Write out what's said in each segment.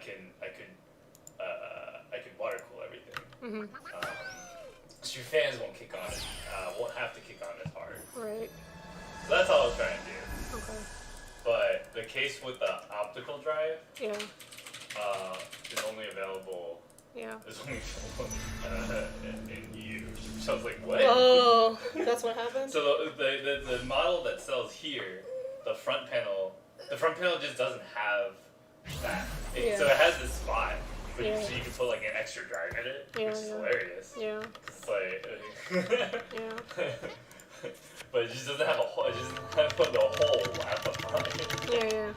could water cool everything. Mm-hmm. So your fans won't kick on it. Won't have to kick on as hard. Right. So that's all I was trying to do. Okay. But the case with the optical drive, Yeah. is only available. Yeah. It's only available in EU. So I was like, what? Oh, that's what happened? So the model that sells here, the front panel just doesn't have that. So it has this spot, but so you can put like an extra drive in it, which is hilarious. Yeah. It's like, Yeah. but it just doesn't have a hole. It just doesn't have the hole at the front. Yeah.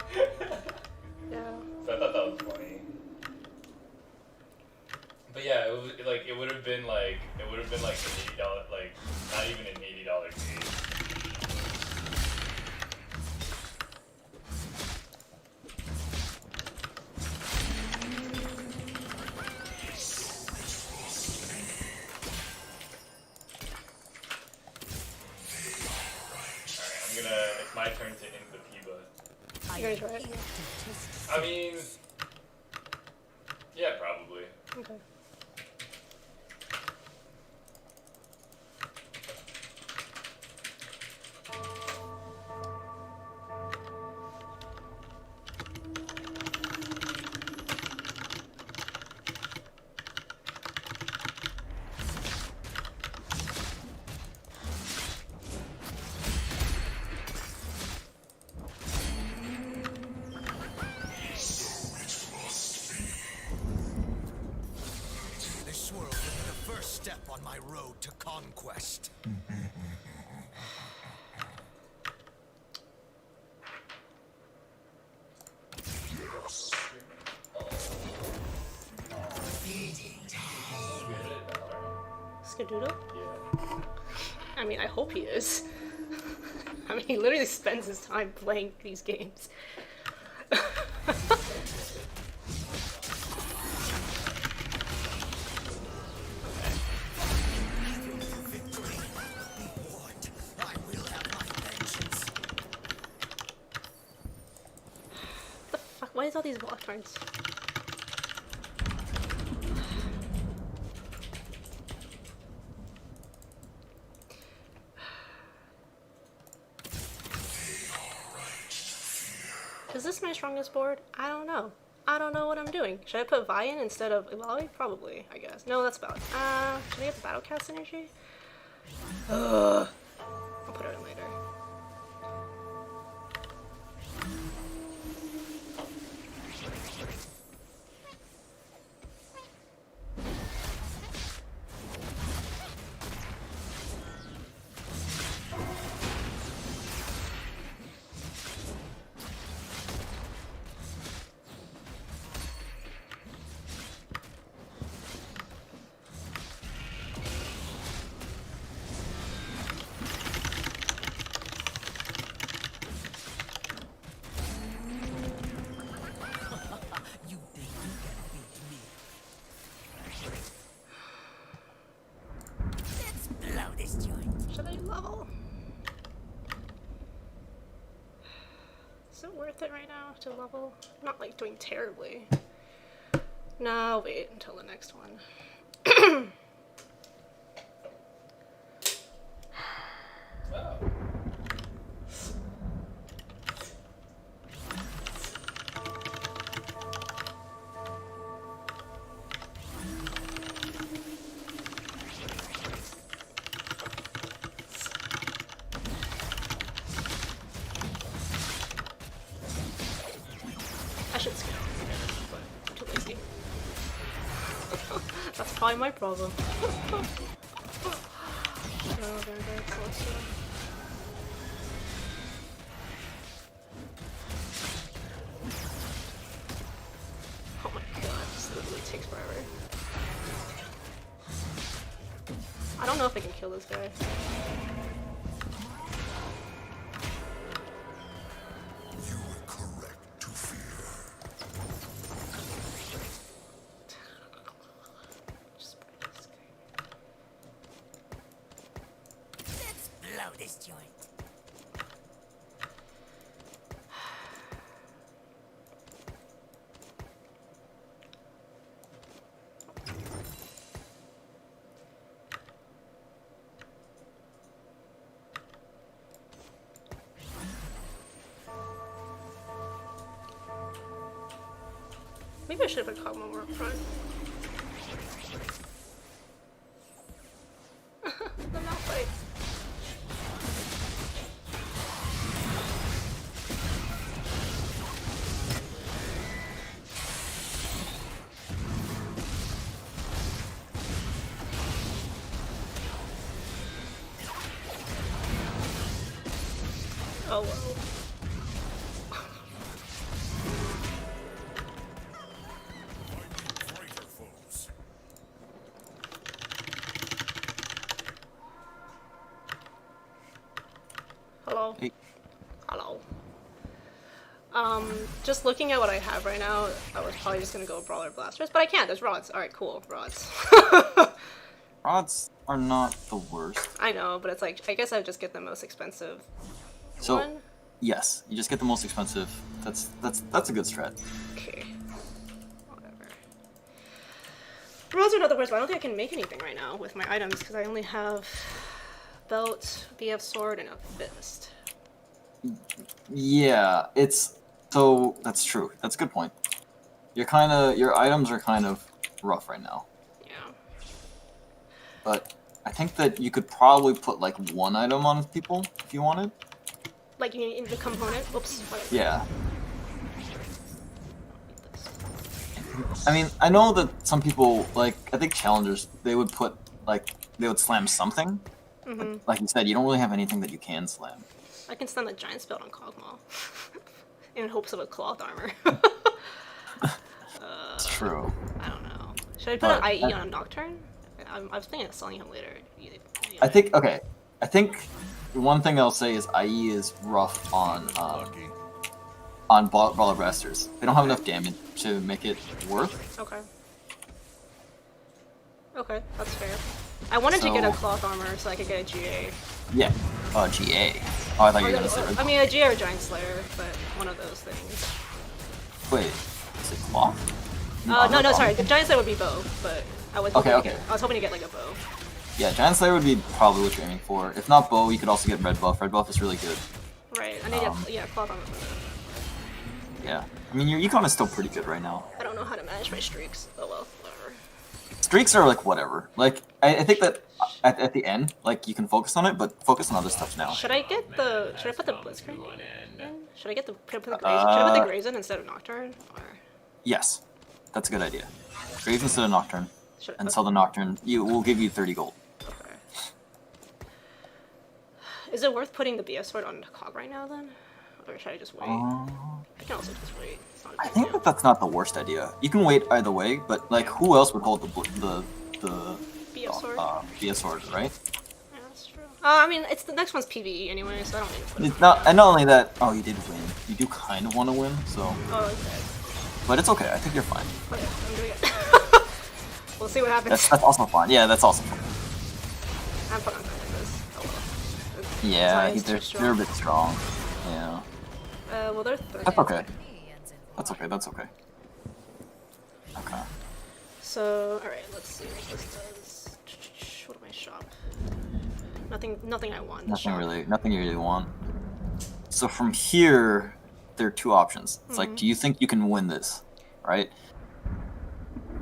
Yeah. So I thought that was funny. But yeah, it would have been like an $80, like not even an $80 case. It's my turn to end the P-Bud. You're gonna try it? I mean, yeah, probably. Okay. On my road to conquest. Skadoodle? Yeah. I mean, I hope he is. I mean, he literally spends his time playing these games. Why is all these block turns? Is this my strongest board? I don't know. I don't know what I'm doing. Should I put Vian instead of Iwali? Probably, I guess. No, that's valid. Should I get the Battlecast energy? I'll put it in later. Should I level? Is it worth it right now to level? I'm not like doing terribly. No, I'll wait until the next one. I should scale, but I'm too lazy. That's probably my problem. Oh my god, this literally takes forever. I don't know if I can kill this guy. This joint. Maybe I should have put Kog'Maw more up front. The Malphite. Oh, whoa. Hello. Hey. Hello. Just looking at what I have right now, I was probably just gonna go Brawler Blasters, but I can't. There's rods. All right, cool, rods. Rods are not the worst. I know, but it's like I guess I would just get the most expensive So one. yes, you just get the most expensive. That's a good strat. Okay. Whatever. Rods are not the worst, but I don't think I can make anything right now with my items because I only have belt, BF sword, and a fist. Yeah, it's so that's true. That's a good point. Your items are kind of rough right now. Yeah. But I think that you could probably put like one item on people if you wanted. Like you need the component. Oops. Whatever. Yeah. I mean, I know that some people like. I think challengers they would put like they would slam something. But like you said, you don't really have anything that you can slam. I can stun the giant spell on Kog'Maw in hopes of a cloth armor. It's true. I don't know. Should I put an IE on a Nocturne? I was thinking of selling him later. I think okay. I think one thing I'll say is IE is rough on Brawler Blasters. They don't have enough damage to make it worth. Okay. Okay, that's fair. I wanted to get a cloth armor so I could get a GA. Yeah. GA. Oh, I thought you were gonna say. I mean, a GA or Giant Slayer, but one of those things. Wait, is it cloth? No, sorry. The Giant Slayer would be bow, but I was hoping Okay. I was hoping to get like a bow. Yeah, Giant Slayer would be probably what you're aiming for. If not bow, you could also get red buff. Red buff is really good. Right. I need cloth armor for that. Yeah. I mean, your econ is still pretty good right now. I don't know how to manage my streaks. Oh well, whatever. Streaks are like whatever. Like I think that at the end, like you can focus on it, but focus on other stuff now. Should I put the Blitzcrank in? Should I put the Grazen instead of Nocturne? Or Yes, that's a good idea. Graves instead of Nocturne, should and sell the Nocturne. Will give you 30 gold. Okay. Is it worth putting the BS sword on Cog right now then, or should I just wait? I can also just wait. It's not a I big think deal. that's not the worst idea. You can wait either way, but like, who else would hold the BS sword. BS sword, right? Yeah, that's true. I mean, it's the next one's PvE anyway, so I don't need to put it. It's not, and not only that. Oh, you did win. You do kind of want to win, so. Oh, okay. But it's okay. I think you're fine. Okay, I'm doing it. We'll see what happens. That's also fine. Yeah, that's also fine. I'm put on top of this. Oh well. Yeah, Zion's too they're strong. a bit strong. Yeah. Well, they're 30. That's okay. That's okay. That's okay. Okay. So, alright, let's see what this does. What do I shop? Nothing I want. Nothing you really want. So from here, there are two options. It's like, do you think you can win this? Right?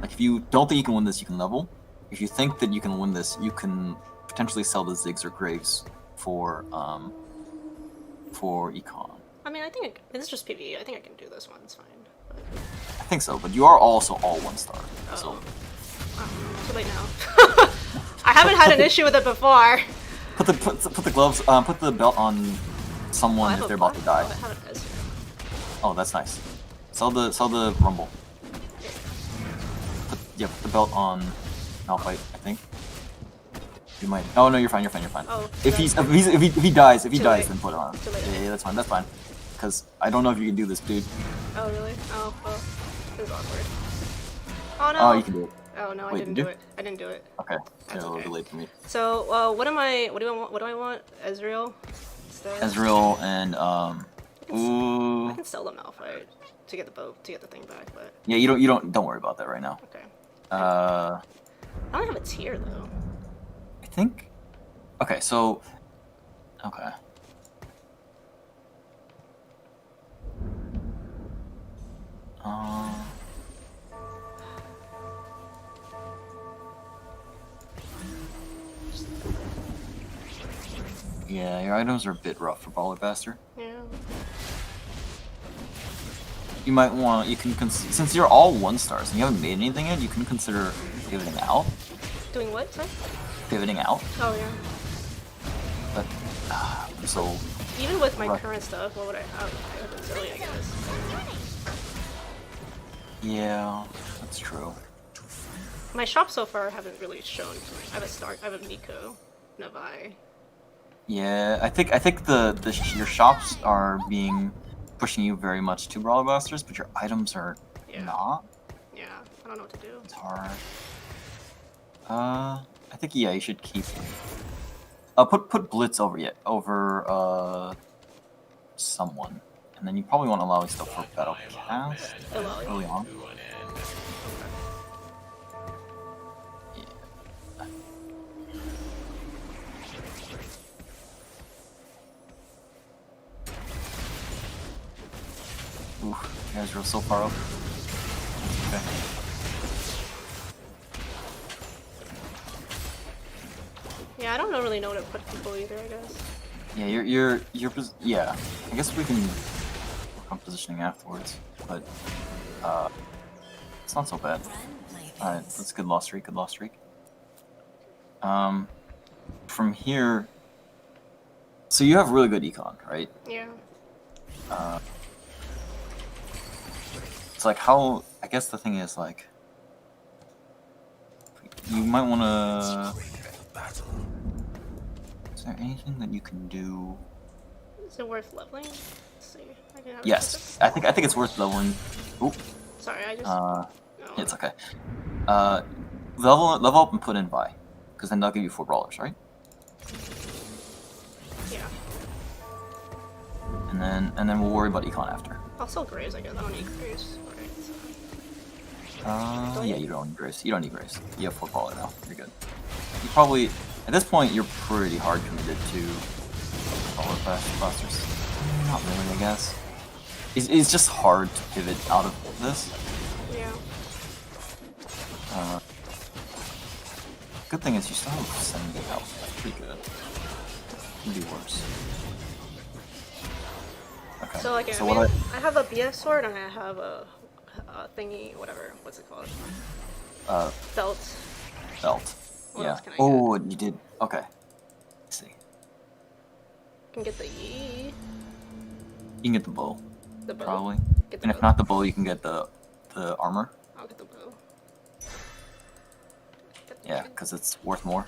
Like, if you don't think you can win this, you can level. If you think that you can win this, you can potentially sell the Ziggs or Graves for econ. I mean, I think this is just PvE. I think I can do this one. It's fine. But, I think so, but you are also all 1-star. So too late now. I haven't had an issue with it before. put the gloves, put the belt on someone if they're about to die. I have an Ezreal. Oh, that's nice. Sell the rumble. Put the belt on Malphite, I think. You might. Oh no, you're fine. Oh, If he dies, late. then put it on. Too late. Yeah, that's fine. Because I don't know if you can do this, dude. Oh really? Oh well, this is awkward. Oh no. Oh, you can do it. Oh no, I Wait, didn't did do you? it. I didn't do it. Okay. That's So okay. delayed for me. So, what do I want? Ezreal. Instead? Ezreal and I ooh. can sell the Malphite to get the bow to get the thing back, but Yeah, you don't worry about that right now. okay. I I don't have a tier though. think. Okay, so. Okay. Yeah, your items are a bit rough for Baller Bastard. Yeah. You might want, since you're all 1-stars and you haven't made anything yet, you can consider pivoting out. Doing what, sorry? Pivoting out. Oh, yeah. But, so... Even with my current stuff, what would I have? I have a Zilly, I guess. Yeah, that's true. My shop so far haven't really shown. I have a Stark, I have a Miko, Navai. Yeah, I think your shops are pushing you very much to Brawler Busters, but your items are not. Yeah, I don't know what to do. It's hard. I think you should keep. Put Blitz over someone, and then you probably want to allow stuff for Battle Cast early on. Ooh, you guys are so far up. Okay. Yeah, I don't really know where to put people either, I guess. Yeah, yeah. I guess we can work on positioning afterwards, but it's not so bad. Alright, that's a good loss streak, From here, so you have really good econ, right? Yeah. It's like I guess the thing is like, you might want to. Is there anything that you can do? Is it worth leveling? Let's see. Yes, I think it's worth leveling. Oop. Sorry, I just. No. It's okay. Level up and put in Vi, because then they'll give you 4 brawlers, right? Yeah. And then we'll worry about econ after. I'll sell Graves, I guess. I don't need Graves. Yeah, you don't need Graves. You don't need Graves. You have 4 brawler now. You're good. You probably, at this point, you're pretty hard committed to Baller Busters. Not really, I guess. It's just hard to pivot out of this. Yeah. Good thing is you still have 70 health. That's pretty good. Could be worse. Okay. So like, so I have a BF sword and I have a thingy, whatever. What's it called? Belt. Belt. What yeah. else can I Oh, you did. Okay. Let's see. Can get the Yi. You can get the bow. The bow. Probably. Get the And bow. if not the bow, you can get the armor. I'll get the bow. Yeah, because it's worth more.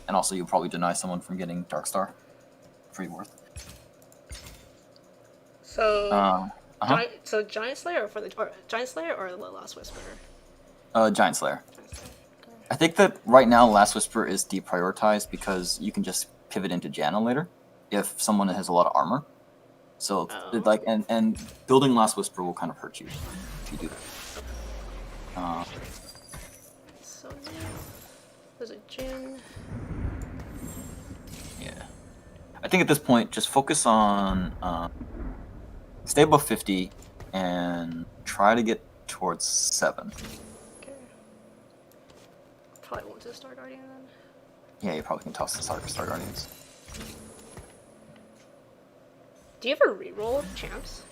And also, you'll probably deny someone from getting Darkstar. Pretty worth. So, so Giant Slayer or Giant Slayer or the Last Whisperer? Giant Slayer. Giant Slayer. Okay. I think that right now Last Whisper is deprioritized because you can just pivot into Janna later if someone has a lot of armor. So like and building Last Whisper will kind of hurt you if you do that. So there's a Jin. Yeah. I think at this point just focus on stay above 50 and try to get towards 7. Okay. Probably won't just Star Guardian then. Yeah, you probably can toss the Star Guardians. Do you ever reroll champs?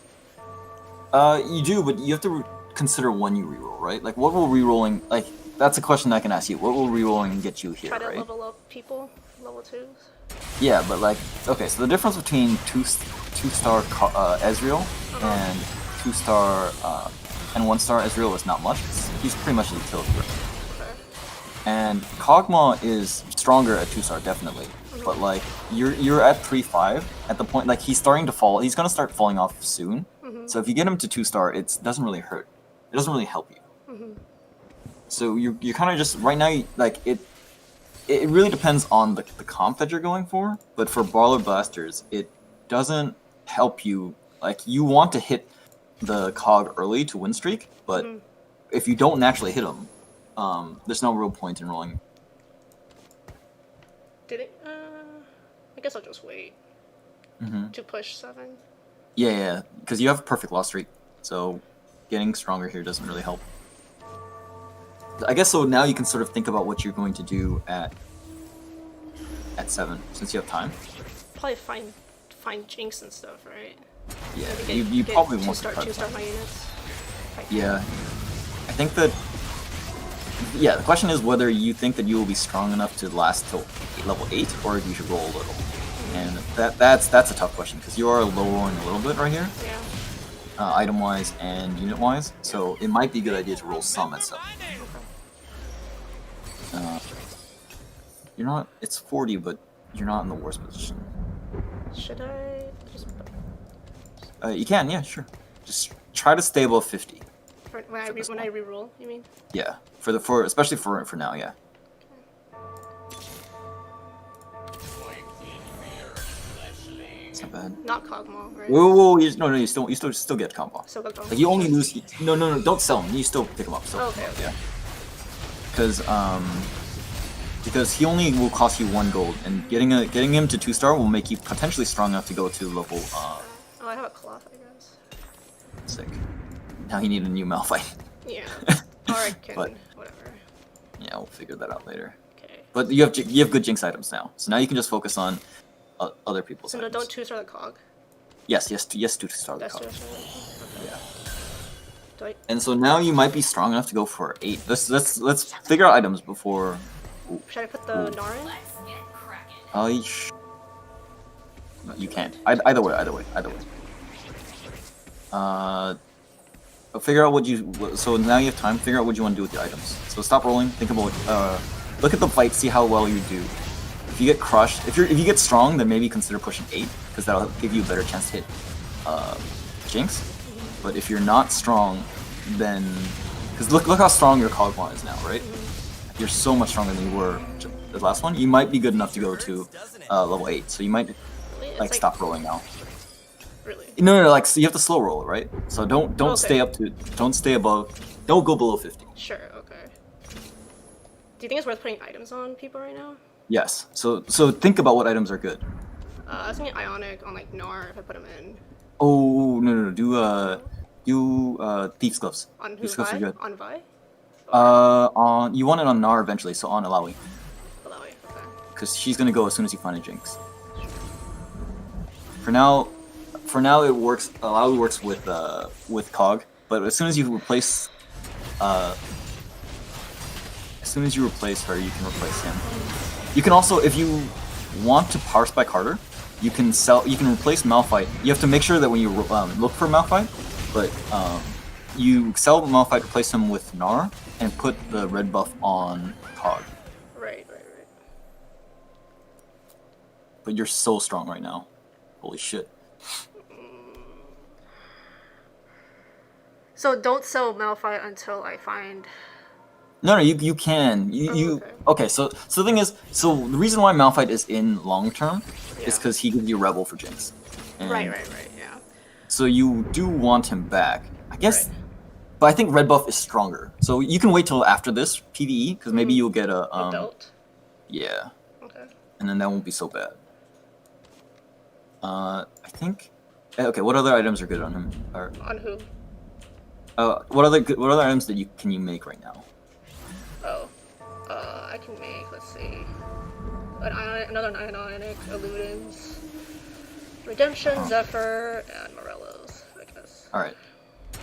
You do, but you have to consider when you reroll, right? Like, what will rerolling, like, that's a question I can ask you. What will rerolling get you here, Try to right? level up people, level 2s. Yeah, but like, okay, so the difference between two-star Ezreal and 2-star and 1-star Ezreal is not much. He's pretty much a utility. Okay. And Kog'Maw is stronger at 2-star, definitely. But like, you're at 3-5 at the point, like, he's starting to fall. He's gonna start falling off soon. So if you get him to 2-star, it doesn't really hurt. It doesn't really help you. So you're kind of just right now, like, it really depends on the comp that you're going for. But for Brawler Blasters, it doesn't help you. Like, you want to hit the cog early to win streak, but if you don't naturally hit them, there's no real point in rolling. Did it? I guess I'll just wait to push 7. Yeah, because you have a perfect loss streak, so getting stronger here doesn't really help. I guess so now you can sort of think about what you're going to do at at 7 since you have time. Probably find Jinx and stuff, right? Yeah, Maybe you probably want to two try star my units. Yeah, I think that. Yeah, the question is whether you think that you will be strong enough to last till level 8, or if you should roll a little. And that's a tough question because you are lowering a little bit right here, Yeah. item wise and unit wise. So it might be a good idea to roll some at 7. You're not. It's 40, but you're not in the worst position. Should I just You can, yeah, sure. Just try to stay above 50. when I reroll? You mean? Yeah, especially for now, yeah. It's not bad. Not Kog'Maw, right? Whoa, you still get combo. So go. Like you only lose. No, don't sell him. You still pick him up. So, Okay. Yeah. Because he only will cost you 1 gold, and getting him to 2-star will make you potentially strong enough to go to level. Oh, I have a cloth, I guess. Sick. Now you need a new Malphite. Yeah. Or I can whatever. Yeah, we'll figure that out later. Okay. But you have good Jinx items now, so now you can just focus on other people's So items. don't 2-star the Cog. Yes, 2-star the That's cog. 2-star. Okay. Yeah. Do I? And so now you might be strong enough to go for 8. Let's figure out items before. Should I put the Gnar in? No, you can't. Either way. Figure out what you. So now you have time. Figure out what you want to do with the items. So stop rolling. Think about. Look at the fight. See how well you do. If you get crushed, if you get strong, then maybe consider pushing 8 because that'll give you a better chance to hit Jinx. But if you're not strong, then because look how strong your Kog'Maw is now, right? You're so much stronger than you were the last one. You might be good enough to go to level 8. So you might Really? stop rolling now. Really? No, like so you have to slow roll it, right? So don't Okay. stay above, don't go below 50. Sure. Okay. Do you think it's worth putting items on people right now? Yes. So think about what items are good. I was thinking Ionic on like Gnar if I put them in. Oh no, do Thief's Gloves. On who? Thief's Gloves are Vi? good. On Vi? On you want it on Nar eventually, so on Alawi, Malawi. Okay. because she's gonna go as soon as you find a Jinx. For now it works. Alawi works with Cog, but as soon as you replace her, you can replace him. You can also, if you want to parse by Carter, you can replace Malphite. You have to make sure that when you look for Malphite, but you sell Malphite, replace him with Gnar, and put the red buff on Cog. Right. But you're so strong right now. Holy shit. So don't sell Malphite until I find. No, you can. You okay. So the thing is, so the reason why Malphite is in long term is because he gives you Rebel for Jinx. And Right. Yeah. So you do want him back, I guess. Right. But I think red buff is stronger. So you can wait till after this PVE because maybe you'll get a Belt. yeah, Okay. and then that won't be so bad. I think. Okay, what other items are good on him? Or On who? what other items that can you make right now? Oh. I can make. Let's see. Another Ionic, Illudens, Redemption, Zephyr, and Morello's. I guess. All right.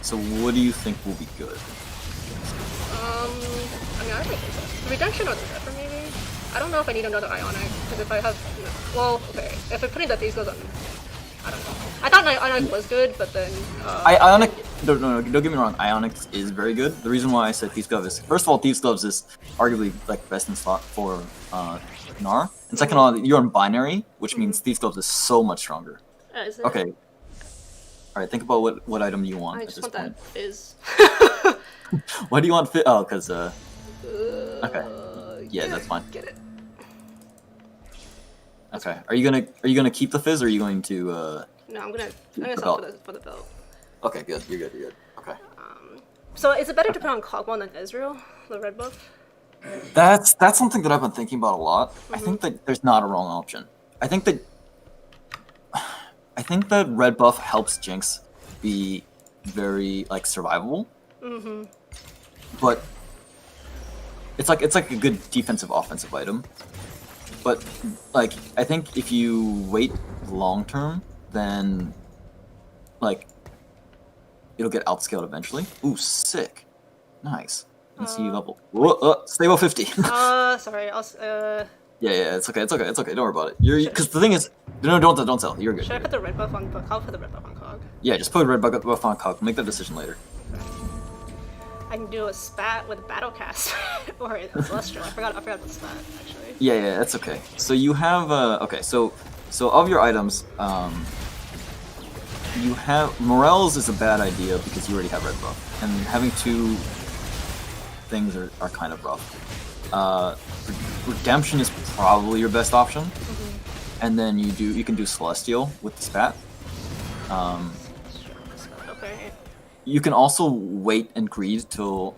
So what do you think will be good? I mean, I think Redemption or the Zephyr maybe. I don't know if I need another Ionic because if I have, well, okay, if I put in that these goes on, I don't know. I thought Ionic was good, but then. Ionic. No, don't get me wrong. Ionic is very good. The reason why I said Thieves Gloves is, first of all, Thieves Gloves is arguably like best in slot for Gnar, and second of all, you're on binary, which means Thieves Gloves is so much stronger. Is it? Okay. All right. Think about what item you want I at just this want point. that fizz. What do you want? Oh, because okay. Yeah, that's fine. Get it. Okay. Are you gonna keep the fizz, or are you going to? No, I'm gonna sell for the belt. Okay, good. You're good. Okay. So is it better to put on Kog'Maw than Ezreal, the red buff? That's something that I've been thinking about a lot. I think that there's not a wrong option. I think that red buff helps Jinx be very like survivable. But it's like a good defensive offensive item. But like, I think if you wait long term, then like it'll get outscaled eventually. Ooh, sick, nice. Let's see level. Whoa, stay level 50. Sorry. Yeah, it's okay, Don't worry about it. Because the thing is, no, don't sell. You're good. Should I put the red buff on? I'll put the red buff on Cog. Yeah, just put red buff on Cog. Make that decision later. I can do a spat with Battlecast or a Celestial. I forgot the spat actually. Yeah, that's okay. So you have okay. So of your items, you have Morels is a bad idea because you already have red buff, and having two things are kind of rough. Redemption is probably your best option, and then you can do Celestial with the spat. Okay. You can also wait and greed till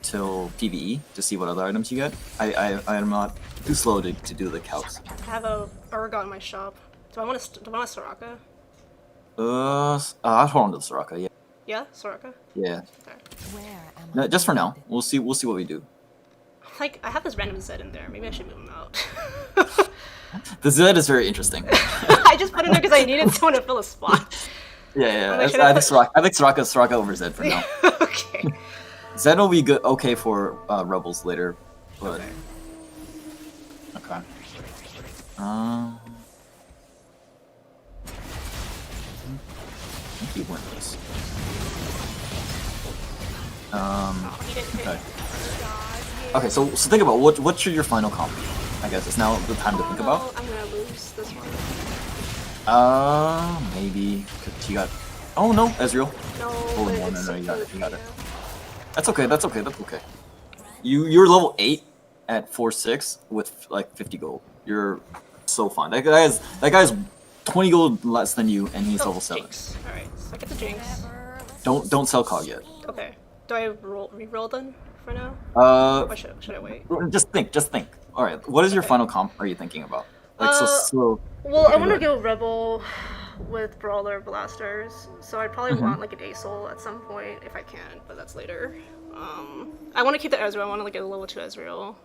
PvE to see what other items you get. I'm not too slow to do the calcs. I have a Urgot in my shop. Do I want a Soraka? I'll hold on to the Soraka. Yeah. Yeah, Soraka. Yeah. Okay. No, just for now. We'll see what we do. Like, I have this random Zed in there. Maybe I should move him out. The Zed is very interesting. I just put it in there because I needed someone to fill a spot. Yeah. I think Soraka over Zed for now. Okay. Zed will be good, okay for rebels later, but okay. I think you win this. Okay. Okay, so think about what should your final comp be? I guess it's now the time to think about. I'm gonna lose this one. Maybe you got. Oh no, Ezreal. No, Oh but no, you got it. yeah. That's okay. You're level 8 at 4-6 with like 50 gold. You're so fine. That guy's 20 gold less than you, and he's level 7. Alright, so I get the Jinx. Don't sell Cog yet. Okay. Do I re-roll then for now? Or should I wait? Just think. All right, what is your final comp? Are you thinking about? Like so. Well, I want to go Rebel with Brawler Blasters, so I'd probably want like an ASOL at some point if I can, but that's later. I want to keep the Ezreal. I want to like get a level 2 Ezreal.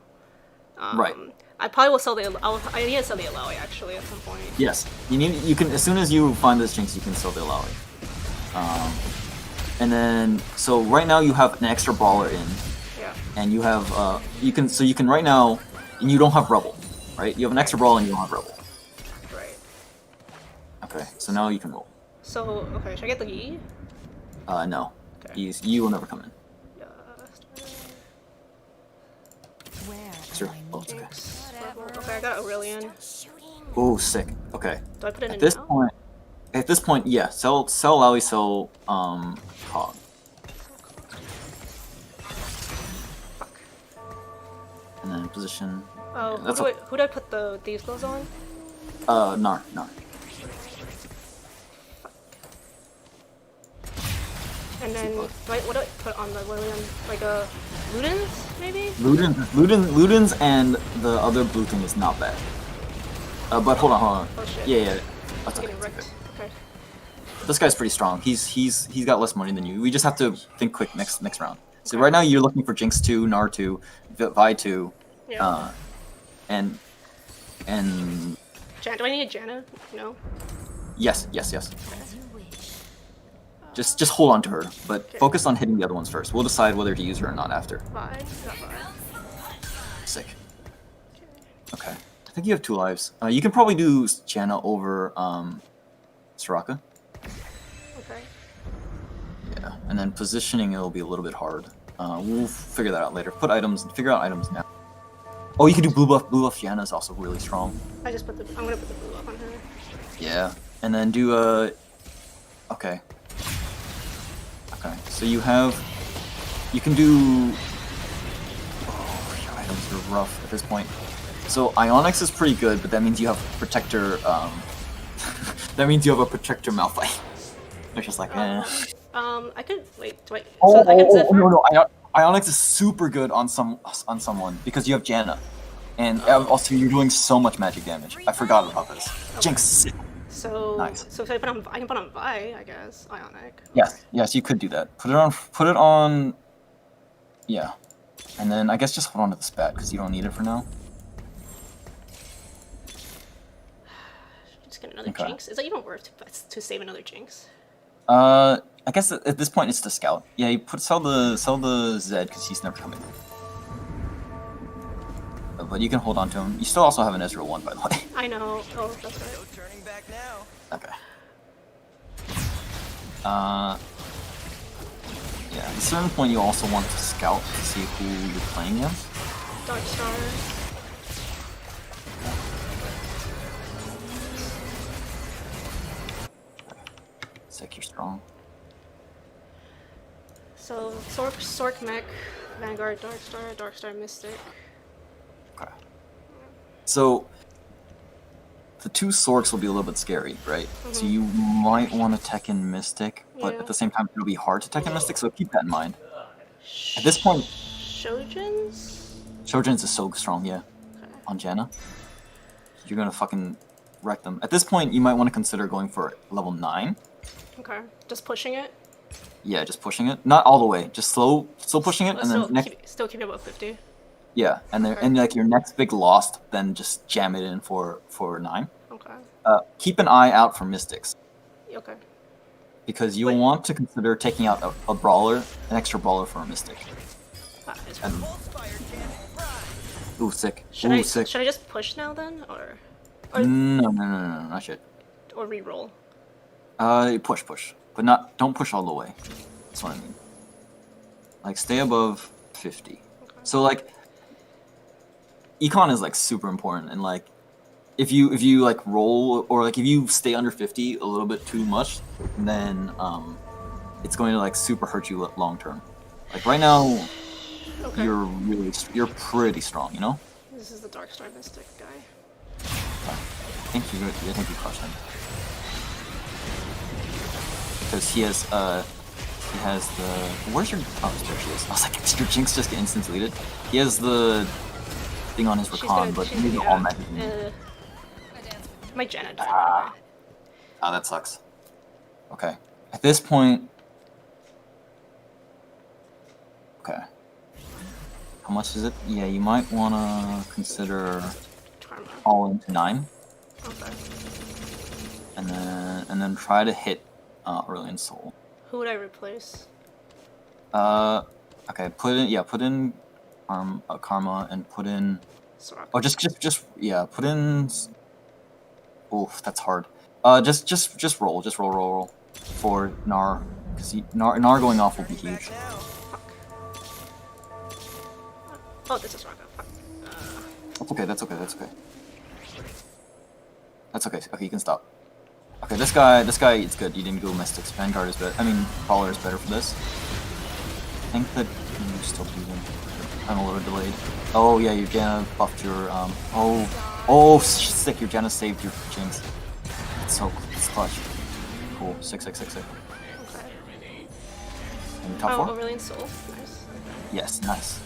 Right. I probably will sell the. I need to sell the Alawi actually at some point. Yes, you can as soon as you find this Jinx, you can sell the Alawi. And then so right now you have an extra brawler in. Yeah. And you have you can right now, and you don't have Rebel, right? You have an extra brawler and you don't have Rebel. Right. Okay, so now you can roll. So okay, should I get the Yi? No. Okay. You will never come in. Where Sure. am I Oh, it's okay. Okay, I got Aurelion. Oh, sick. Okay. Do I put it in At this now? point, yeah. Sell Alawi, sell Cog. And then position. Oh, Yeah, who do I put the Thieves Gloves on? Nar. And then what do I put on the Aurelion? Like a Ludens, maybe? Ludens and the other blue thing is not bad. But hold on. Oh shit. Yeah. That's okay. Getting wrecked. Okay. This guy's pretty strong. He's got less money than you. We just have to think quick next round. So right now you're looking for Jinx 2, Nar 2, Vi 2, Yeah. and Do I need a Janna? No. yes. Just hold on to her, but focus on hitting the other ones first. We'll decide whether to use her or not after. Vi. Not Vi. Sick. Okay. I think you have 2 lives. You can probably do Janna over Soraka. Okay. Yeah, and then positioning it'll be a little bit hard. We'll figure that out later. Figure out items now. Oh, you can do blue buff. Blue buff Janna is also really strong. I'm gonna put the blue up on her. Yeah, and then do okay. Okay, so you can do. Oh, your items are rough at this point. So Onyx is pretty good, but that means you have Protector. That means you have a Protector Malphite. It's just like, eh. I could wait. Do I? Oh, so I can Zephyr? no. Onyx is super good on someone because you have Janna, and also you're doing so much magic damage. I forgot about this. Okay. Jinx. So Nice. So if I can put on Vi, I guess. Ionic. Yes, you could do that. Put it on. Yeah, and then I guess just hold on to the spat because you don't need it for now. Spend another Okay. Jinx. Is that even worth to save another Jinx? I guess at this point it's the scout. Yeah, you sell the Zed because he's never coming. But you can hold on to him. You still also have an Ezreal 1, by the way. I know. Oh, that's right. No turning back now. Okay. Yeah, at a certain point you also want to scout to see who you're playing against. Darkstar. Sick, you're strong. So Sork Mech, Vanguard, Darkstar Mystic. Okay. So the two Sorks will be a little bit scary, right? So you might want to tech in Mystic, but Yeah. at the same time it'll be hard to tech in Mystic, so keep that in mind. At this point, Shojins? Shojin's is so strong, yeah. Okay. On Janna. You're gonna fucking wreck them. At this point, you might want to consider going for level 9. Okay. Just pushing it? Yeah, just pushing it. Not all the way, just still pushing it, and then next... Still keep it above 50? Yeah, and then Okay. and like your next big lost, then just jam it in for 9. Okay. Keep an eye out for Mystics. Okay. Because you'll Wait. want to consider taking out a brawler, an extra brawler for a Mystic. Ah, it's And, ooh, sick. Should Ooh, I sick. should I just push now then, or No, not yet. or re-roll? Push. But don't push all the way. That's what I mean. Like, stay above 50. Okay. So, like, econ is, like, super important, and, like, if you like roll, or like if you stay under 50 a little bit too much, then it's going to like super hurt you long term. Like right now, Okay. you're pretty strong, you know. This is the Darkstar Mystic guy. I think you crushed him because he has the where's your there she is. I was like, did your Jinx just get instant deleted? He has the thing on his recon, but maybe all magic. My Janna just ran away. Ah, that sucks. Okay. At this point... Okay. How much is it? Yeah, you might want to consider Karma. all into 9. Okay. And then try to hit Aurelion Soul. Who would I replace? Okay, put in Karma and put in... Soraka. Oh, yeah, put in... Oof, that's hard. Just roll for Gnar, because Gnar going off will be huge. Oh, this is Soraka. Fuck. That's okay. Okay, you can stop. Okay, this guy, it's good. You didn't go Mystics. Vanguard is better. I mean, Brawler is better for this. I think that you still do them. I'm a little delayed. Oh yeah, your Janna buffed your Oh, sick! Your Janna saved your Jinx. It's clutch. Cool. Sick. Okay. And top 4? Aurelion Soul. Nice. Yes, nice.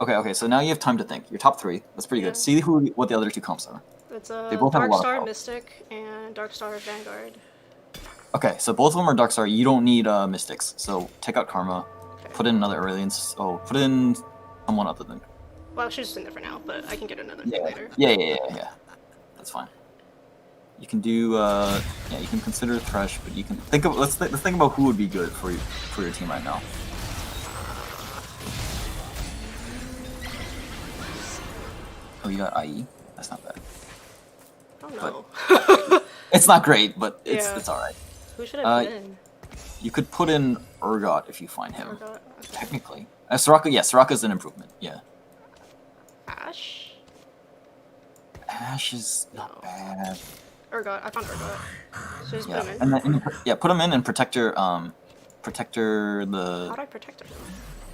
Okay. So now you have time to think. Your top 3. That's pretty Yeah. good. See what the other 2 comps are. It's They both have a lot of Darkstar health. Mystic and Darkstar Vanguard. Okay, so both of them are Darkstar. You don't need Mystics. So take out Karma. Okay. Put in another Aurelion. Oh, put in someone other than. Well, she's just in there for now, but I can get another thing later. Yeah. That's fine. You can do you can consider Thresh, but you can think of let's think about who would be good for your team right now. Oh, you got IE? That's not bad. Oh no. It's not great, but it's Yeah. it's alright. Who should I put in? You could put in Urgot if you find him. Urgot, okay. Technically. Soraka, yeah, Soraka's an improvement, yeah. Ash? Ash is not No. bad. Urgot. I found Urgot. So just Yeah. put him in. And then put him in and protector the How do I protect him?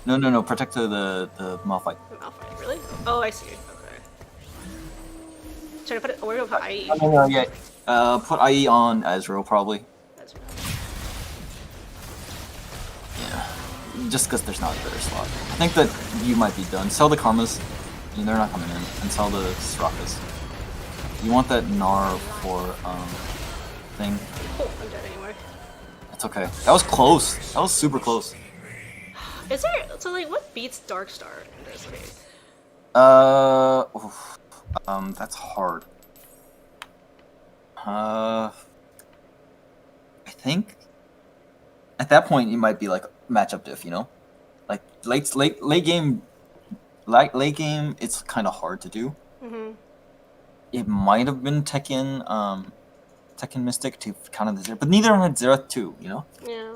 No, protector the Malphite. The Malphite. Really? Oh, I see. Okay. Should I put it? Where do I put IE? No, yeah. Put IE on Ezreal probably. That's right. Yeah. Just because there's not a better slot. I think that you might be done. Sell the Karmas. They're not coming in. And sell the Sorakas. You want that Gnar for thing. Oh, I'm dead anyway. It's okay. That was close. That was super close. Is there like what beats Darkstar in this case? That's hard. I think at that point it might be like matchup diff, you know, like late game, late game. It's kind of hard to do. Mm-hmm. It might have been Tekken Mystic to counter the zero, but neither of them had 0-2, you know. Yeah.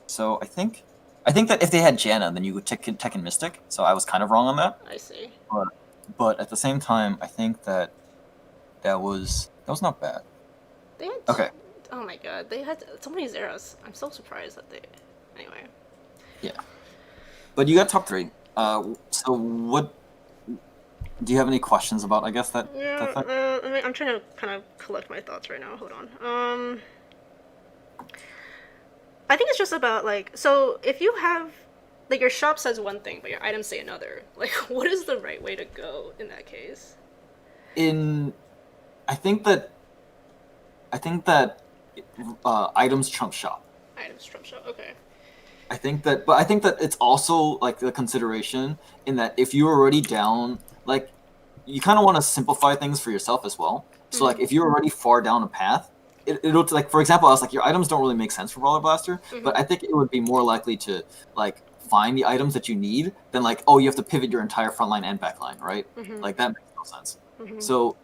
So I think that if they had Janna, then you would Tekken Mystic. So I was kind of wrong on that. I see. But at the same time, I think that was not bad. They had. Okay. Oh my god, they had so many zeros. I'm so surprised that they. Anyway. Yeah. But you got top 3. So what? Do you have any questions about? I guess that. Yeah. That I mean, I'm trying to kind of collect my thoughts right now. Hold on. I think it's just about like, so if you have, like, your shop says one thing but your items say another, like, what is the right way to go in that case? I think that items trump shop. Items trump shop. Okay. I think that it's also like the consideration in that if you're already down, like, you kind of want to simplify things for yourself as well. So like if you're already far down a path, it'll, like, for example, I was like, your items don't really make sense for Brawler Blaster, but I think it would be more likely to like find the items that you need than like, oh, you have to pivot your entire front line and back line, right? Like that makes no sense. So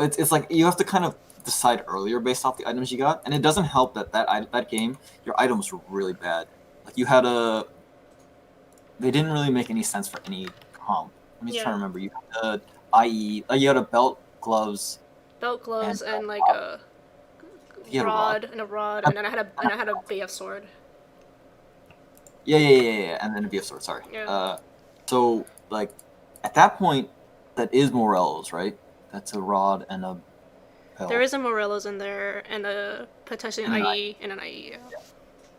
it's like you have to kind of decide earlier based off the items you got, and it doesn't help that game your items were really bad. Like you had they didn't really make any sense for any comp. I'm just trying to remember. You had IE, you had a belt, gloves, and like a rod, and then I had a BF sword. Yeah, and then a BF sword. Sorry. Yeah. So like at that point, that is Morello's, right? That's a rod and a belt. There is a Morello's in there, and a potentially an IE and an IE. Yeah.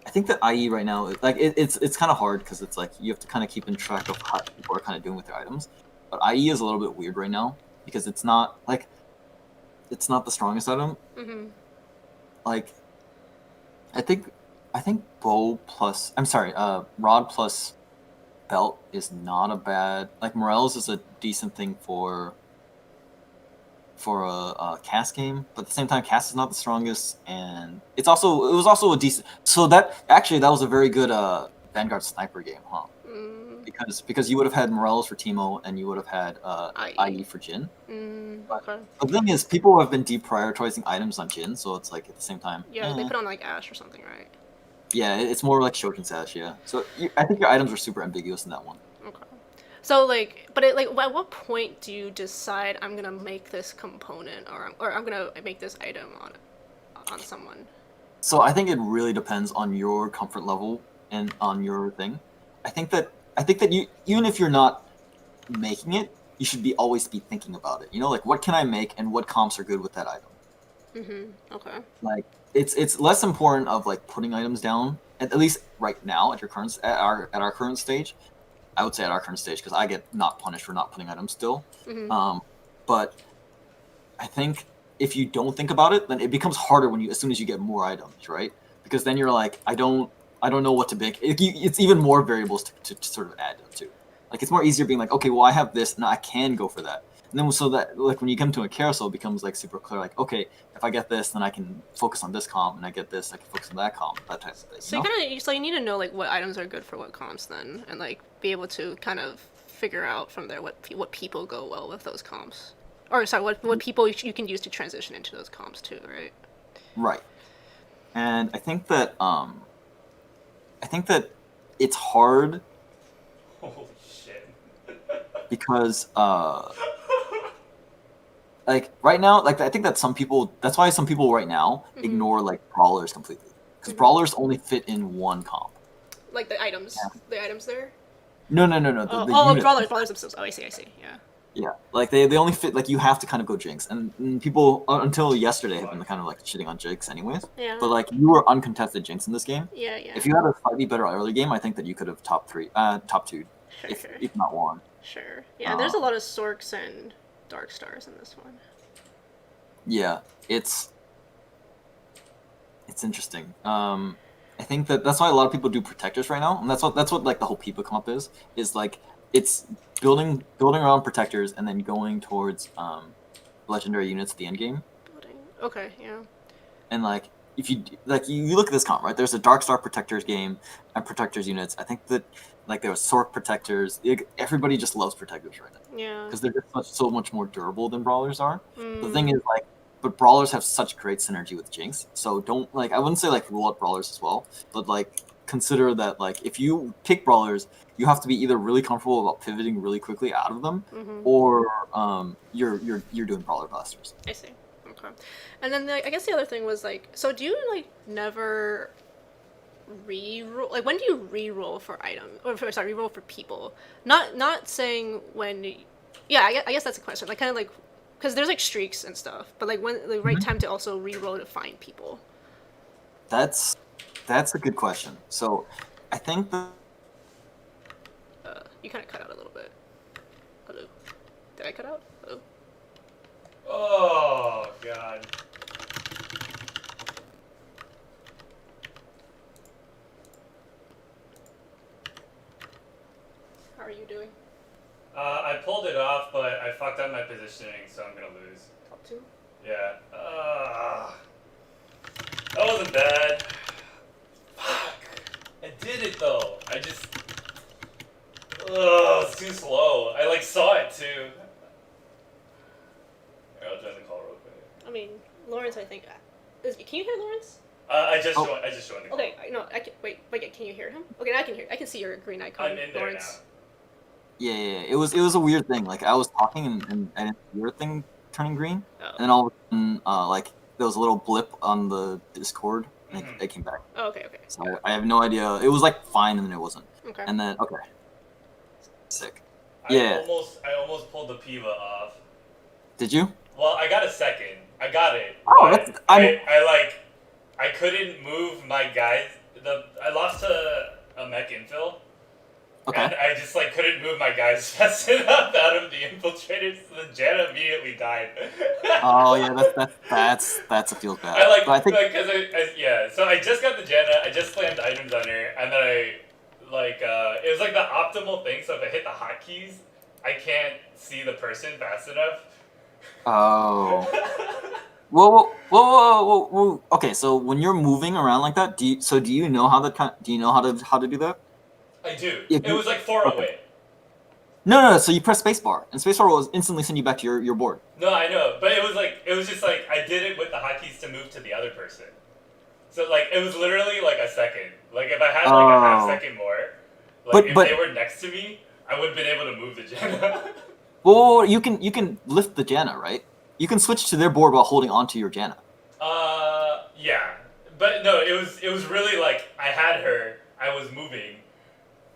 I think that IE right now, like it's kind of hard because it's like you have to kind of keep in track of how people are kind of doing with their items. But IE is a little bit weird right now because it's not the strongest item. Like, I think bow plus rod plus belt is not a bad, like, Morel's is a decent thing for a cast game, but at the same time cast is not the strongest, and it was also a decent, so that was a very good Vanguard sniper game, huh? Because you would have had Morel's for Teemo and you would have had IE for Jhin. Okay. The thing is, people have been deprioritizing items on Jhin, so it's like at the same time. Yeah, they put on like Ashe or something, right? Yeah, it's more like Shogun's Ashe, yeah. So I think your items are super ambiguous in that one. Okay. So like, but at what point do you decide I'm gonna make this component or I'm gonna make this item on someone? So I think it really depends on your comfort level and on your thing. I think that you, even if you're not making it, you should always be thinking about it. You know, like, what can I make and what comps are good with that item? Okay. Like, it's less important of like putting items down, at least right now at our current stage. I would say at our current stage, because I get not punished for not putting items still. But I think if you don't think about it, then it becomes harder as soon as you get more items, right? Because then you're like, I don't know what to pick. It's even more variables to sort of add to. Like, it's more easier being like, okay, well, I have this, and I can go for that. And then so that, like, when you come to a carousel, it becomes like super clear. Like, okay, if I get this, then I can focus on this comp, and I get this, I can focus on that comp, that type of thing. So you need to know like what items are good for what comps then, and like be able to kind of figure out from there what people go well with those comps, or sorry, what people you can use to transition into those comps too, right? Right. And I think that it's hard. Holy shit. Because like right now, like, I think that that's why some people right now ignore like brawlers completely, because brawlers only fit in one comp. Like the items, the items there. No. The units. Brawlers themselves. Oh, I see. Yeah. Yeah, like they only fit, like, you have to kind of go Jinx, and people until yesterday have been kind of like shitting on Jinx anyways. Yeah. But like, you were uncontested Jinx in this game. Yeah. If you had a slightly better early game, I think that you could have top two, if not won. Sure. Yeah, there's a lot of Sorks and Dark Stars in this one. Yeah, it's interesting. I think that's why a lot of people do protectors right now, and that's what like the whole Peepa comp is like, it's building around protectors and then going towards legendary units at the end game. Okay, yeah. And like if you like you look at this comp, right? There's a Dark Star Protectors game and Protectors units. I think that like there was Sork Protectors. Everybody just loves Protectors right now Yeah. because they're just so much more durable than Brawlers are. The thing Mm. is like, but Brawlers have such great synergy with Jinx. So don't like I wouldn't say like rule out Brawlers as well, but like consider that like if you pick Brawlers, you have to be either really comfortable about pivoting really quickly out of them, or you're doing Brawler Blasters. I see. Okay. And then I guess the other thing was like, so do you like never re-roll? Like, when do you re-roll for items? Or sorry, re-roll for people? Not saying when. Yeah, I guess that's a question. Like, kind of like, because there's like streaks and stuff, but like when the right time to also re-roll to find people. That's a good question. So I think that You kind of cut out a little bit. Hello. Did I cut out? Hello. Oh god. How are you doing? I pulled it off, but I fucked up my positioning, so I'm gonna lose. Top two. Yeah. That wasn't bad. Fuck. I did it though. I just. It's too slow. I like saw it too. Here, I'll join the call real quick. I mean, Lawrence, I think. Can you hear Lawrence? I just joined the call. Okay, no, I can wait. Can you hear him? Okay, now I can hear. I can see your green icon, I'm in there Lawrence. yeah, it was a weird thing. Like I was talking and I didn't see your thing turning green, Oh. and then all of a sudden, like there was a little blip on the Discord, and it came back. Oh, okay. So I have no idea. It was like fine, and then it wasn't. Okay. And then okay, sick. I Yeah. almost pulled the Piva off. Did you? Well, I got a second. I got it. Oh, but that's- I couldn't move my guys. I lost to a mech infill. Okay. And I just like couldn't move my guys fast enough out of the infiltrators, so the Janna immediately died. Oh yeah, that's a feels bad. I But I think yeah. So I just got the Janna. I just slammed items on her, and then it was like the optimal thing. So if I hit the hotkeys, I can't see the person fast enough. oh. Whoa. Okay, so when you're moving around like that, do you know how to do that? I do. Yeah, It was like 408. okay. No. So you press spacebar, and spacebar will instantly send you back to your board. No, I know, but it was just like I did it with the hotkeys to move to the other person. So like it was literally like a second. Like if I had like a half second more, like if they were next to me, I would have been able to move the Janna. Well, you can lift the Janna, right? You can switch to their board while holding onto your Janna. Yeah, but no, it was really like I had her, I was moving,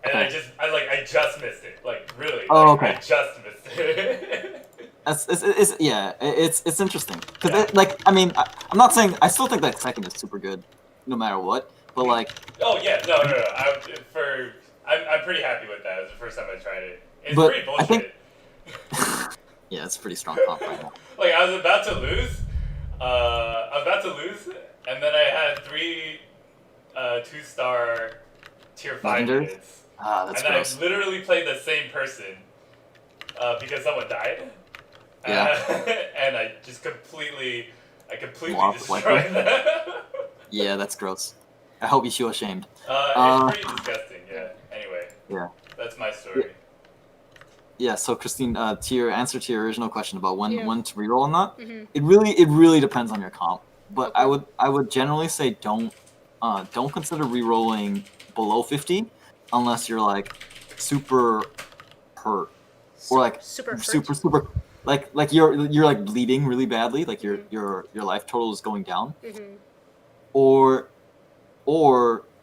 and I just missed it. Like really, Oh, okay. I just missed it. It's interesting because I'm not saying I still think that second is super good, no matter what. But like, oh yeah, no. I'm pretty happy with that. It was the first time I tried it. It's but pretty bullshit. I think, yeah, it's pretty strong comp right now. Like I was about to lose, and then I had 3 2-star tier 5 Legendary? units. That's and then gross. I literally played the same person because someone died. Yeah. And I just completely Lost destroyed them. Yeah, that's gross. I hope you feel ashamed. It's pretty disgusting, yeah. Anyway. Yeah. That's my story. Yeah, so Christine, to your answer to your original question about when to reroll and that, Mm-hmm. it really depends on your comp. But okay. I would generally say don't consider rerolling below 50 unless you're like super hurt or like super like you're like bleeding really badly, like your life total is going down, or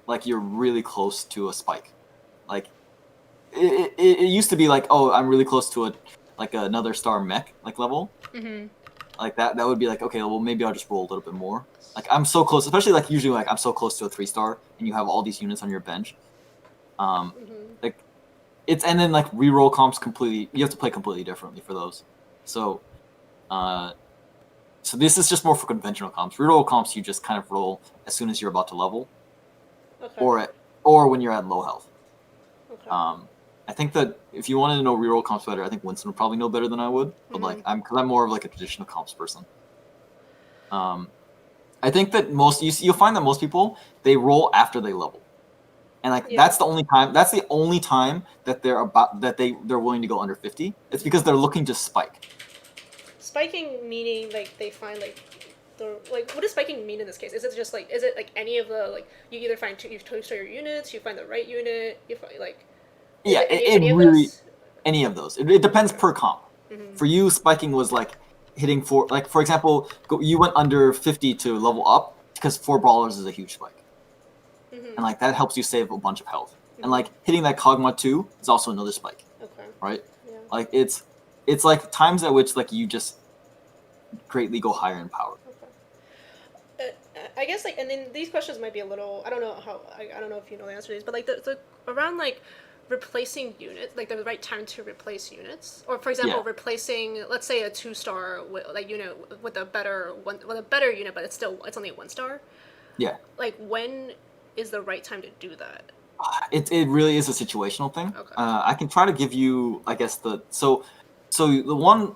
like you're really close to a spike, like. It used to be like, oh, I'm really close to another star mech like level. Like that would be like, okay, well maybe I'll just roll a little bit more. Like I'm so close, especially like usually like I'm so close to a 3-star and you have all these units on your bench. Like it's and then like reroll comps completely. You have to play completely differently for those. So, so this is just more for conventional comps. Reroll comps you just kind of roll as soon as you're about to level, or when you're at low health. Okay. I think that if you wanted to know reroll comps better, I think Winston would probably know better than I would. But like, I'm more of like a traditional comps person. I think that you'll find that most people they roll after they level, and like Yeah. that's the only time that they're willing to go under 50. It's because they're looking to spike. Spiking meaning like they find like what does spiking mean in this case? Is it like any of the like you either find you toast your units, you find the right unit, you find like Yeah, it really any of those. It depends per comp. For you, spiking was like hitting for example, you went under 50 to level up because 4 brawlers is a huge spike, and like that helps you save a bunch of health. And like hitting that Kog'Maw 2 is also another spike. Okay. Right? Yeah. Like it's like times at which like you just greatly go higher in power. I guess like, and then these questions might be a little. I don't know I don't know if you know the answer to these, but like the around like replacing units, like the right time to replace units, or for example, replacing let's say a 2-star like unit with a better unit, but it's only a 1-star. Yeah. Like when is the right time to do that? It really is a situational thing. Okay. I can try to give you, I guess so the one.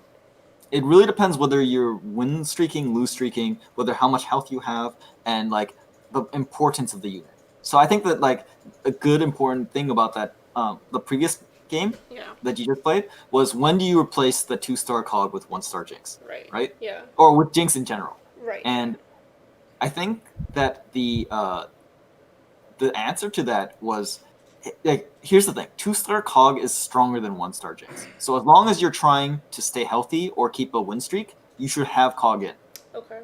It really depends whether you're win streaking, lose streaking, whether how much health you have, and like the importance of the unit. So I think that like a good important thing about that the previous game that you just played was when do you replace the 2-star cog with 1-star Jinx? Right? Yeah. Or with Jinx in general. Right. And I think that the answer to that was like here's the thing: 2-star cog is stronger than 1-star Jinx. So as long as you're trying to stay healthy or keep a win streak, you should have cog in. Okay.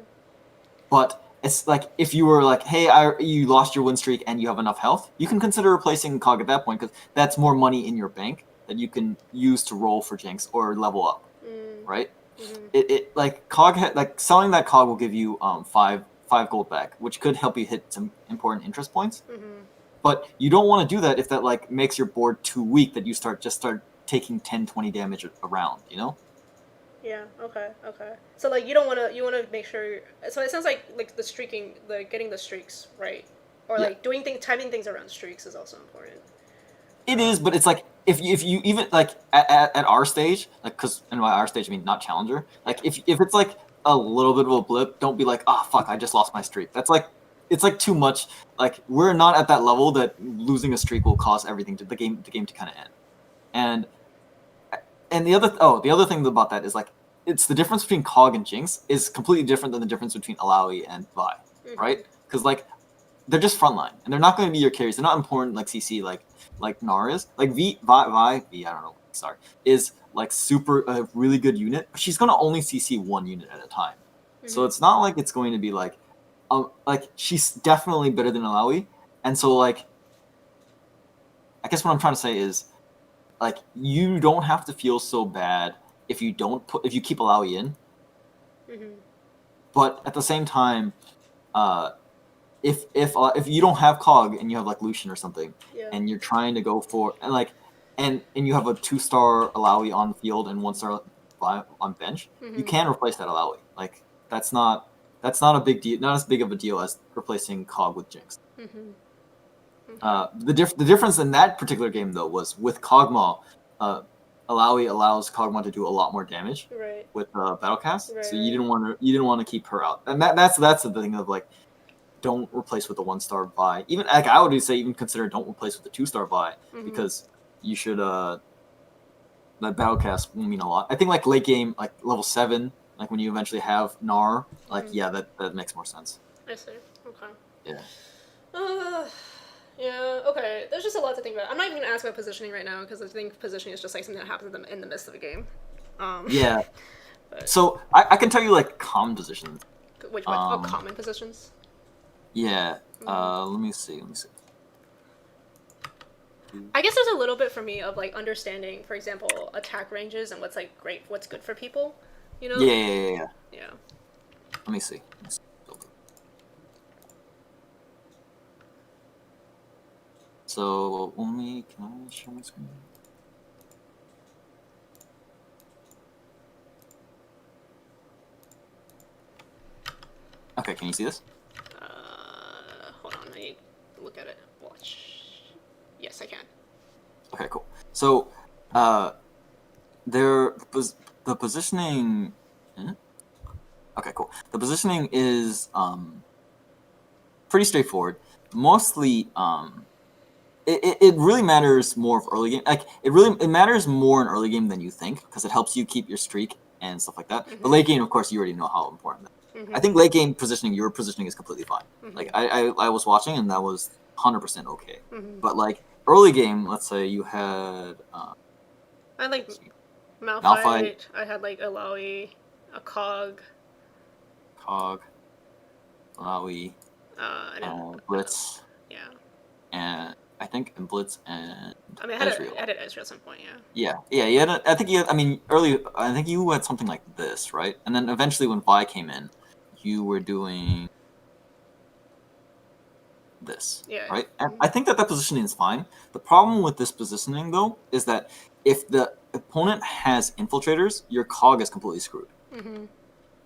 But it's like if you were like, hey, you lost your win streak and you have enough health, you can consider replacing cog at that point because that's more money in your bank that you can use to roll for Jinx or level up, right? It like like selling that cog will give you 5 gold back, which could help you hit some important interest points. But you don't want to do that if that like makes your board too weak that you start taking 10-20 damage around, you know? Yeah. Okay. So like you want to make sure. So it sounds like the streaking, getting the streaks right, or like timing things around streaks is also important. It is, but it's like if you even like at our stage, like because and by our stage I mean not challenger. Like if it's like a little bit of a blip, don't be like, oh fuck, I just lost my streak. That's like it's like too much. Like we're not at that level that losing a streak will cause everything to the game to kind of end. And the other thing about that is like it's the difference between Cog and Jinx is completely different than the difference between Alawi and Vi, right? Because like they're just frontline and they're not going to be your carries. They're not important like CC like Gnar is. Like Vi, I don't know. Sorry, is like a really good unit, but she's going to only CC one unit at a time. So it's not like it's going to be like she's definitely better than Alawi, and so like I guess what I'm trying to say is like you don't have to feel so bad if you keep Alawi in, but at the same time, if you don't have Cog and you have like Lucian or something, and you're trying to go for and you have a 2-star Alawi on the field and 1-star on bench, you can replace that Alawi. Like that's not a big deal, not as big of a deal as replacing Cog with Jinx. The difference in that particular game though was with Kog'Maw, Alawi allows Kog'Maw to do a lot more damage with Battlecast, so you didn't want to keep her out, and that's the thing of like don't replace with a 1-star Vi. Even like I would say even consider don't replace with a 2-star Vi because you should that Battlecast will mean a lot. I think like late game like level 7. Like when you eventually have Gnar, like that makes more sense. I see. Okay. Yeah. Yeah. Okay. There's just a lot to think about. I'm not even gonna ask about positioning right now because I think positioning is just like something that happens in the midst of a game. Yeah. So I can tell you like common positions. Which one? Oh, common positions. Yeah. Let me see. I guess there's a little bit for me of like understanding, for example, attack ranges and what's like what's good for people. You know? Yeah. Let me see. So, can I share my screen? Okay, can you see this? Hold on, let me look at it. Watch. Yes, I can. Okay, cool. So, the positioning. Okay, cool. The positioning is pretty straightforward. Mostly, it really matters more of early game. Like it matters more in early game than you think because it helps you keep your streak and stuff like that. Mm-hmm. But late game, of course, you already know how important that is. Mm-hmm. I think late game positioning, your positioning is completely fine. Mm-hmm. Like I was watching and that was 100% okay. Mm-hmm. But like early game, let's say you had I had, like, Malphite. Malphite. I had, like, Alawi, a Cog. Cog, Malawi, Blitz, Yeah. and I think in Blitz and I mean, I Ezreal. had Ezreal at some point, yeah. Yeah. You had. I think you had. I mean, early. I think you had something like this, right? And then eventually, when Vi came in, you were doing this, Yeah. right? And I think that positioning is fine. The problem with this positioning, though, is that if the opponent has infiltrators, your Cog is completely screwed. Mm-hmm.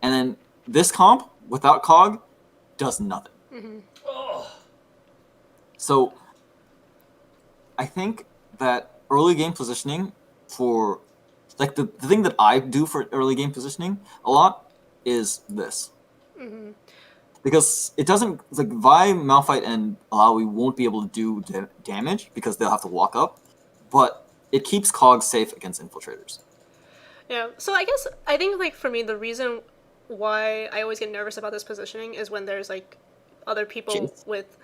And then this comp without Cog does nothing. Mm-hmm. Oh. So I think that early game positioning for like the thing that I do for early game positioning a lot is this. Mm-hmm. Because it doesn't like Vi, Malphite, and Alawi won't be able to do damage because they'll have to walk up, but it keeps Cog safe against infiltrators. Yeah. So I think like for me the reason why I always get nervous about this positioning is when there's like other people Jace? with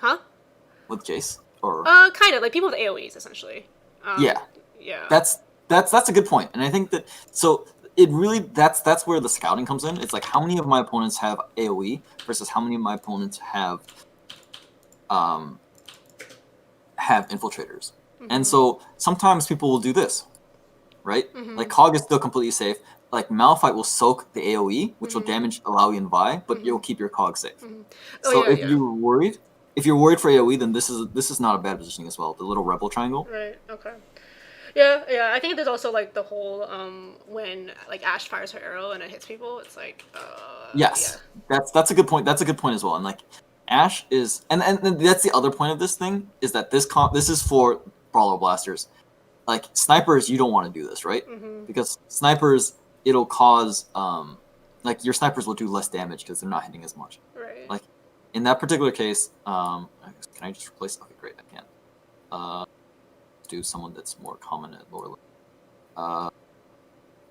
With Jace or kind of like people with AoEs essentially. yeah. Yeah. That's a good point, and I think that so it really that's where the scouting comes in. It's like how many of my opponents have AoE versus how many of my opponents have infiltrators. Mm-hmm. And so sometimes people will do this, right? Mm-hmm. Like Cog is still completely safe. Like Malphite will soak the AoE, which will damage Alawi and Vi, but it will keep your Cog safe. Mm-hmm. So if you're worried for AoE, then this is not a bad positioning as well. The little rebel triangle. Right. Okay. Yeah. I think there's also like the whole when like Ashe fires her arrow and it hits people. It's like Yes, that's a good point. That's a good point as well. And like Ashe is, and that's the other point of this thing is that this is for brawler blasters. Like snipers, you don't want to do this, right? Mm-hmm. Because snipers, it'll cause like your snipers will do less damage because they're not hitting as much. Right. Like in that particular case, can I just replace? Okay, great, I can. Do someone that's more common at lower level.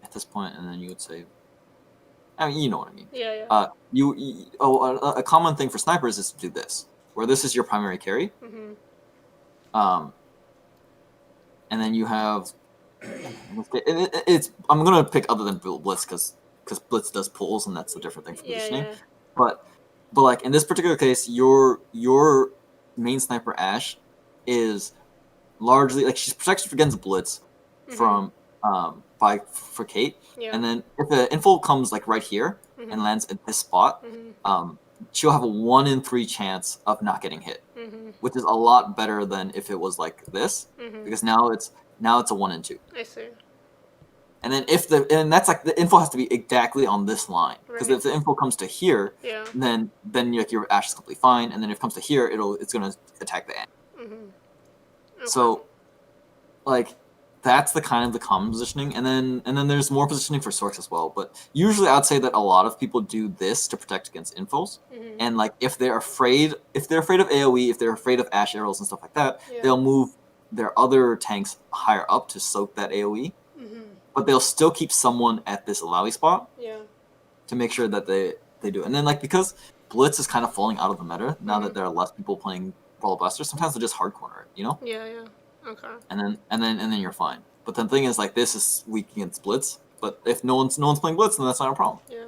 At this point, and then you would say, I mean, you know what I mean. Yeah. A common thing for snipers is to do this, where this is your primary carry. Mm-hmm. And then you have. I'm gonna pick other than Blitz because Blitz does pulls, and that's a different thing for positioning. Yeah. But like in this particular case, your main sniper Ashe is largely like she's protected against Blitz from for Kate. Yeah. And then if the info comes like right here and lands at this spot, she'll have a 1 in 3 chance of not getting hit, which is a lot better than if it was like this, because now it's a 1 in 2. I see. And then and that's like the info has to be exactly on this line, because if the info comes to here, then like your Ashe is completely fine, and then if it comes to here, it's gonna attack the end. Okay. So, like, that's the kind of the common positioning, and then there's more positioning for Sorks as well. But usually, I'd say that a lot of people do this to protect against infos, and like if they're afraid of AOE, if they're afraid of Ashe arrows and stuff like that, they'll move their other tanks higher up to soak that AOE, but they'll still keep someone at this Alawi spot, to make sure that they do. And then like because Blitz is kind of falling out of the meta now that there are less people playing Brawl Blaster, sometimes they just hard corner it, you know? Yeah. Okay. And then you're fine. But the thing is, like, this is weak against Blitz. But if no one's playing Blitz, then that's not a problem. Yeah.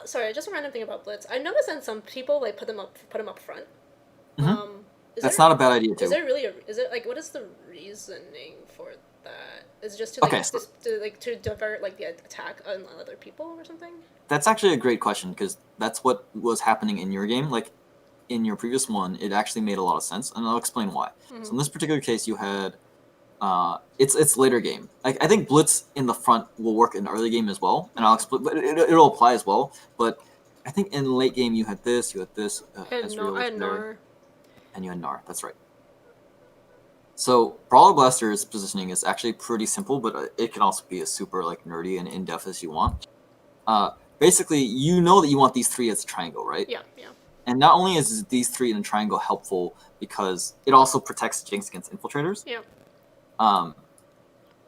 Sorry, just a random thing about Blitz. I noticed that some people like put them up front. That's not a bad idea too. Is there really what is the reasoning for that? Is it just to like to divert like the attack on other people or something? That's actually a great question, because that's what was happening in your game. Like in your previous one, it actually made a lot of sense, and I'll explain why. So in this particular case, you had it's later game. Like I think Blitz in the front will work in early game as well, and I'll explain. But it'll apply as well. But I think in late game you had this. I had Gnar. And you had Gnar. That's right. So Brawler Blaster's positioning is actually pretty simple, but it can also be as super like nerdy and in depth as you want. basically you know that you want these 3 as a triangle, right? Yeah, yeah. And not only is these 3 in a triangle helpful because it also protects Jinx against infiltrators. Yeah.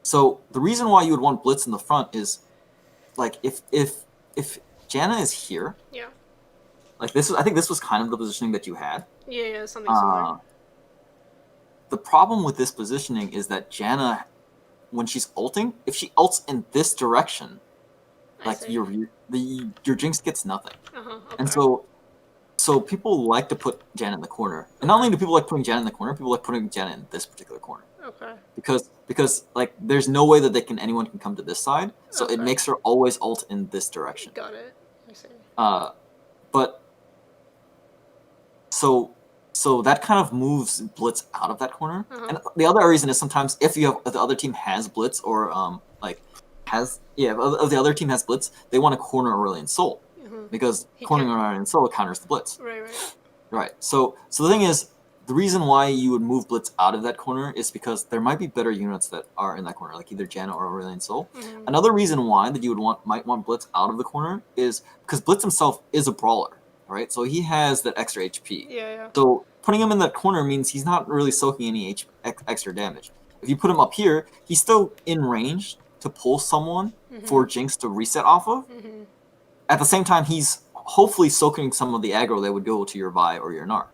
So the reason why you would want Blitz in the front is, like, if Janna is here, Yeah. like this, I think this was kind of the positioning that you had. Yeah, something similar. The problem with this positioning is that Janna, when she's ulting, if she ults in this direction, like your Jinx gets nothing. Okay. And so people like to put Janna in the corner. And not only do people like putting Janna in the corner, people like putting Janna in this particular corner. Okay. Because like there's no way that anyone can come to this side, so it makes her always ult in this direction. Got it. I see. But so that kind of moves Blitz out of that corner. And the other reason is sometimes if the other team has Blitz or if the other team has Blitz, they want to corner Aurelion Sol because cornering Aurelion Sol counters the Blitz. Right. So the thing is, the reason why you would move Blitz out of that corner is because there might be better units that are in that corner, like either Janna or Aurelion Sol. Another reason why that you might want Blitz out of the corner is because Blitz himself is a brawler, right? So he has that extra HP. Yeah. So putting him in that corner means he's not really soaking any extra damage. If you put him up here, he's still in range to pull someone for Jinx to reset off of. At the same time, he's hopefully soaking some of the aggro that would go to your Vi or your Gnar.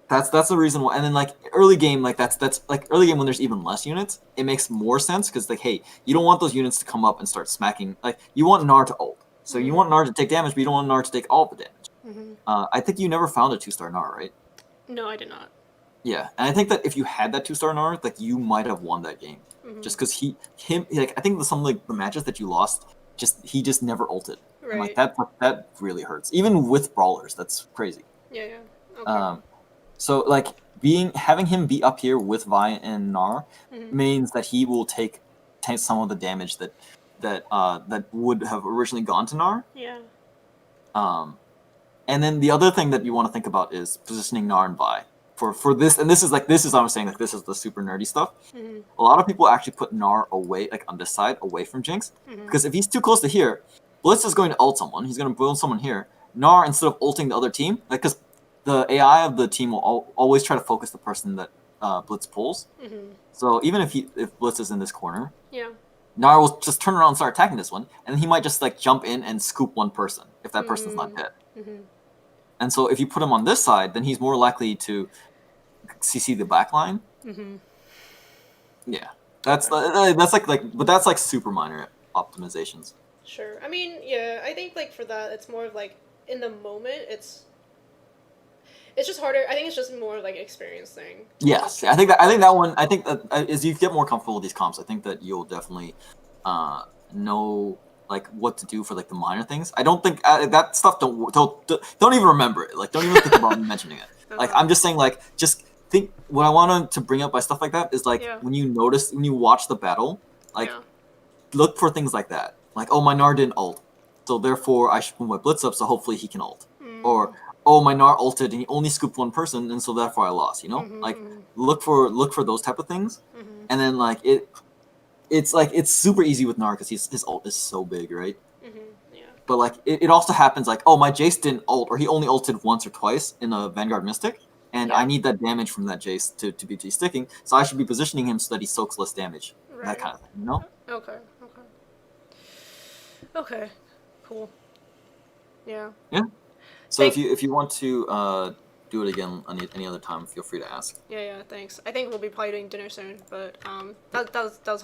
That's the reason why. And then like early game, like that's like early game when there's even less units, it makes more sense because like, hey, you don't want those units to come up and start smacking. Like you want Gnar to ult, so you want Gnar to take damage, but you don't want Gnar to take all the damage. I think you never found a 2-star Gnar, right? No, I did not. Yeah, and I think that if you had that 2-star Gnar, like you might have won that game, just because I think some of like the matches that you lost, he just never ulted. Right. And, like that really hurts, even with brawlers. That's crazy. Yeah. Okay. So like having him be up here with Vi and Gnar means that he will take some of the damage that would have originally gone to Gnar. Yeah. And then the other thing that you want to think about is positioning Gnar and Vi for this. And this is what I'm saying. Like this is the super nerdy stuff. A lot of people actually put Gnar away, like on this side, away from Jinx, because if he's too close to here, Blitz is going to ult someone. He's going to build someone here. Gnar, instead of ulting the other team, like because the AI of the team will always try to focus the person that Blitz pulls. So even if Blitz is in this corner, Gnar will just turn around and start attacking this one, and he might just like jump in and scoop one person if that person's not dead. And so if you put him on this side, then he's more likely to CC the back line. Yeah, that's like super minor optimizations. Sure. I mean, yeah, I think like for that, it's more of like in the moment, it's just harder. I think it's just more like an experience thing. Yes, I think that as you get more comfortable with these comps, I think that you'll definitely know like what to do for like the minor things. I don't think that stuff don't even remember it. Like don't even think about mentioning it. Like I'm just saying like just think what I wanted to bring up by stuff like that is like when you watch the battle, like look for things like that. Like oh my Gnar didn't ult, so therefore I should move my Blitz up so hopefully he can ult. Or oh my Gnar ulted and he only scooped one person and so therefore I lost. You know, like look for those type of things, and then like it's super easy with Gnar because his ult is so big, right? But like it also happens like oh my Jace didn't ult or he only ulted once or twice in a Vanguard Mystic, and I need that damage from that Jace to be sticking, so I should be positioning him so that he soaks less damage. That kind of thing, you know? Okay. Cool. Yeah. Yeah. So if you want to do it again any other time, feel free to ask. Yeah. Thanks. I think we'll be probably doing dinner soon, but that was helpful.